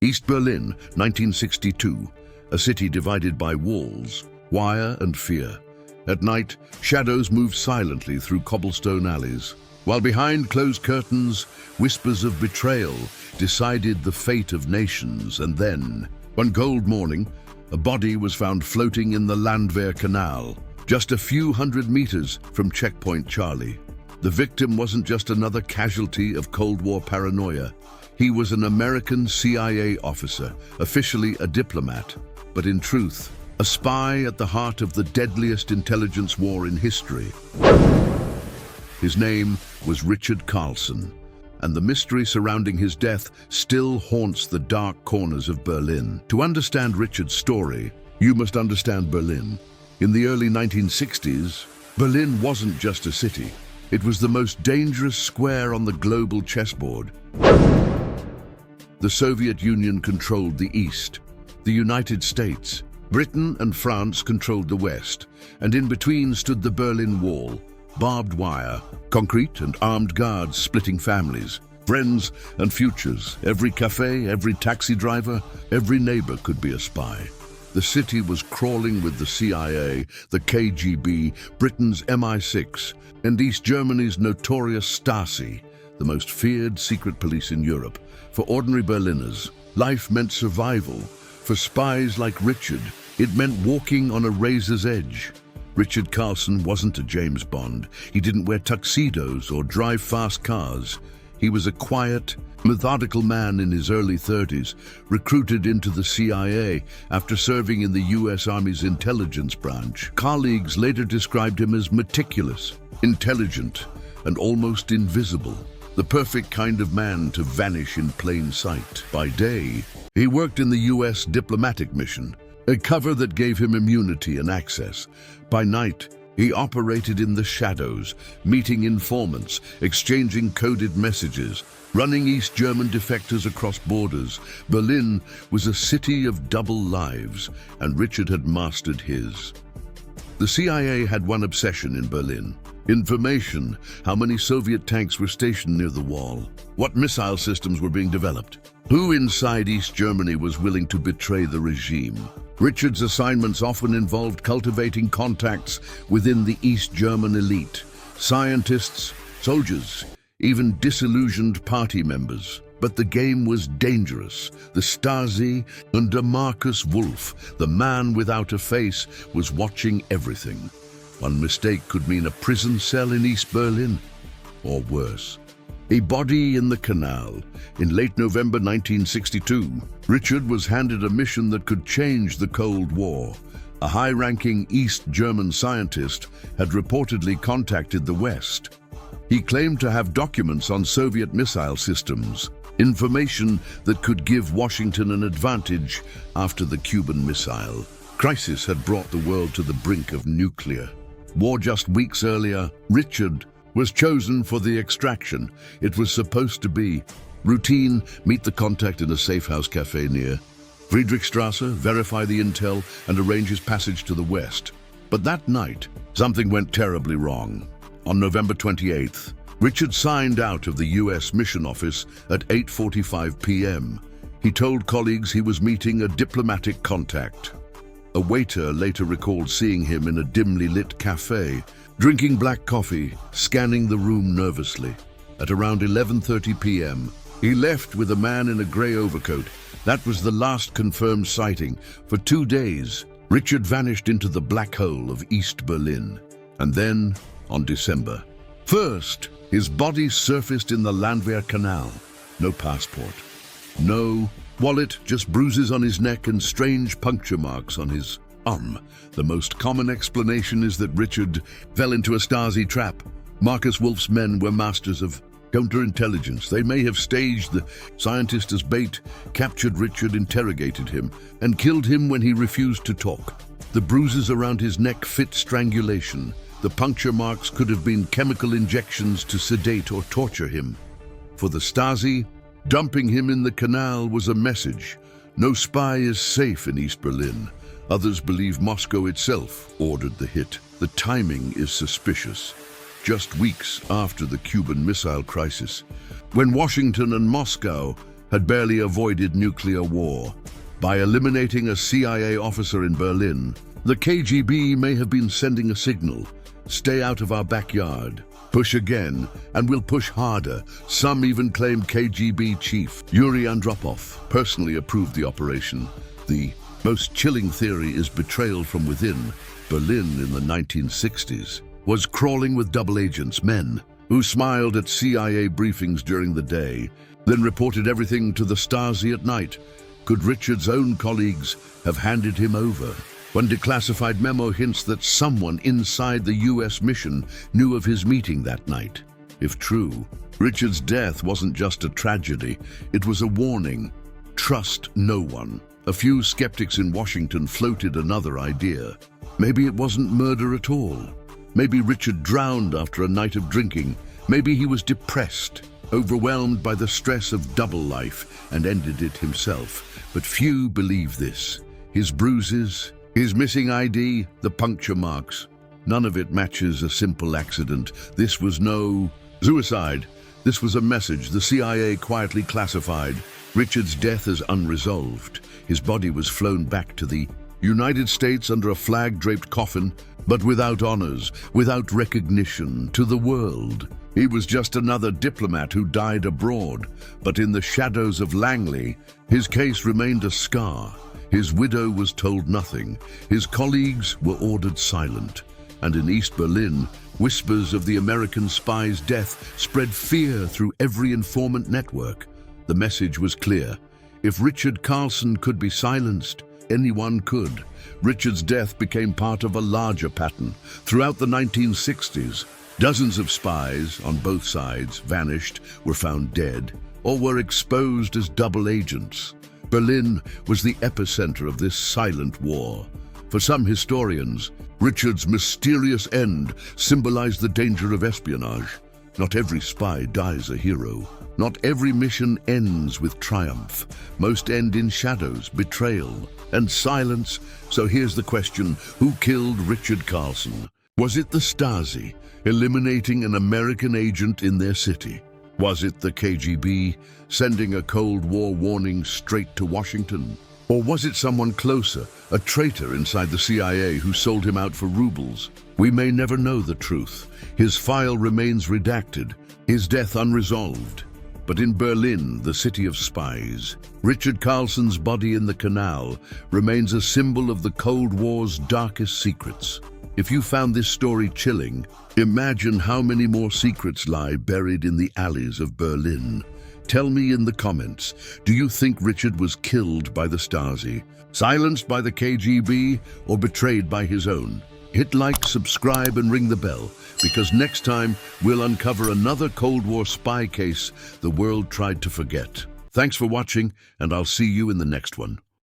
East Berlin, 1962, a city divided by walls, wire and fear. At night, shadows move silently through cobblestone alleys, while behind closed curtains, whispers of betrayal decided the fate of nations. And then, one cold morning, a body was found floating in the Land Canal, just a few hundred meters from Checkpoint Charlie. The victim wasn't just another casualty of Cold War paranoia. He was an American CIA officer, officially a diplomat, but in truth, a spy at the heart of the deadliest intelligence war in history. His name was Richard Carlson, and the mystery surrounding his death still haunts the dark corners of Berlin. To understand Richard's story, you must understand Berlin. In the early 1960s, Berlin wasn't just a city. It was the most dangerous square on the global chessboard. The Soviet Union controlled the East. The United States, Britain and France controlled the West, and in between stood the Berlin Wall, barbed wire, concrete and armed guards splitting families, friends and futures. Every cafe, every taxi driver, every neighbor could be a spy. The city was crawling with the CIA, the KGB, Britain's MI6, and East Germany's notorious Stasi, the most feared secret police in Europe. For ordinary Berliners, life meant survival. For spies like Richard, it meant walking on a razor's edge. Richard Carlson wasn't a James Bond. He didn't wear tuxedos or drive fast cars. He was a quiet, methodical man in his early 30s, recruited into the CIA after serving in the U.S. Army's intelligence branch. Colleagues later described him as meticulous, intelligent, and almost invisible. The perfect kind of man to vanish in plain sight. By day, he worked in the U.S. diplomatic mission, a cover that gave him immunity and access. By night, he operated in the shadows, meeting informants, exchanging coded messages, running East German defectors across borders. Berlin was a city of double lives, and Richard had mastered his. The CIA had one obsession in Berlin: information. How many Soviet tanks were stationed near the wall? What missile systems were being developed? Who inside East Germany was willing to betray the regime? Richard's assignments often involved cultivating contacts within the East German elite, scientists, soldiers, even disillusioned party members. But the game was dangerous. The Stasi under Markus Wolf, the man without a face, was watching everything. One mistake could mean a prison cell in East Berlin, or worse, a body in the canal. In late November 1962, Richard was handed a mission that could change the Cold War. A high-ranking East German scientist had reportedly contacted the West. He claimed to have documents on Soviet missile systems, information that could give Washington an advantage after the Cuban Missile Crisis had brought the world to the brink of nuclear war. Just weeks earlier, Richard was chosen for the extraction. It was supposed to be routine: meet the contact in a safe house cafe near Friedrichstrasse, verify the intel, and arrange his passage to the West. But that night, something went terribly wrong. On November 28th, Richard signed out of the U.S. mission office at 8:45 p.m. He told colleagues he was meeting a diplomatic contact. A waiter later recalled seeing him in a dimly lit cafe, drinking black coffee, scanning the room nervously. At around 11:30 p.m., he left with a man in a gray overcoat. That was the last confirmed sighting. For 2 days, Richard vanished into the black hole of East Berlin. And then, on December 1st, his body surfaced in the Land Canal. No passport, no wallet, just bruises on his neck and strange puncture marks on his arm. The most common explanation is that Richard fell into a Stasi trap. Markus Wolf's men were masters of counterintelligence. They may have staged the scientist as bait, captured Richard, interrogated him, and killed him when he refused to talk. The bruises around his neck fit strangulation. The puncture marks could have been chemical injections to sedate or torture him. For the Stasi, dumping him in the canal was a message. No spy is safe in East Berlin. Others believe Moscow itself ordered the hit. The timing is suspicious. Just weeks after the Cuban Missile Crisis, when Washington and Moscow had barely avoided nuclear war. By eliminating a CIA officer in Berlin, the KGB may have been sending a signal: stay out of our backyard. Push again, and we'll push harder. Some even claim KGB chief Yuri Andropov personally approved the operation. The most chilling theory is betrayal from within. Berlin in the 1960s was crawling with double agents, men who smiled at CIA briefings during the day, then reported everything to the Stasi at night. Could Richard's own colleagues have handed him over? One declassified memo hints that someone inside the US mission knew of his meeting that night. If true, Richard's death wasn't just a tragedy, it was a warning. Trust no one. A few skeptics in Washington floated another idea. Maybe it wasn't murder at all. Maybe Richard drowned after a night of drinking. Maybe he was depressed, overwhelmed by the stress of double life, and ended it himself. But few believe this. His bruises, his missing ID, the puncture marks, none of it matches a simple accident. This was no suicide. This was a message the CIA quietly classified. Richard's death as unresolved. His body was flown back to the United States under a flag-draped coffin, but without honors, without recognition to the world. He was just another diplomat who died abroad, but in the shadows of Langley, his case remained a scar. His widow was told nothing. His colleagues were ordered silent. And in East Berlin, whispers of the American spy's death spread fear through every informant network. The message was clear. If Richard Carlson could be silenced, anyone could. Richard's death became part of a larger pattern. Throughout the 1960s, dozens of spies on both sides vanished, were found dead, or were exposed as double agents. Berlin was the epicenter of this silent war. For some historians, Richard's mysterious end symbolized the danger of espionage. Not every spy dies a hero. Not every mission ends with triumph. Most end in shadows, betrayal, and silence. So here's the question: who killed Richard Carlson? Was it the Stasi, eliminating an American agent in their city? Was it the KGB, sending a Cold War warning straight to Washington? Or was it someone closer, a traitor inside the CIA who sold him out for rubles? We may never know the truth. His file remains redacted, his death unresolved. But in Berlin, the city of spies, Richard Carlson's body in the canal remains a symbol of the Cold War's darkest secrets. If you found this story chilling, imagine how many more secrets lie buried in the alleys of Berlin. Tell me in the comments, do you think Richard was killed by the Stasi, silenced by the KGB, or betrayed by his own? Hit like, subscribe, and ring the bell, because next time we'll uncover another Cold War spy case the world tried to forget. Thanks for watching, and I'll see you in the next one.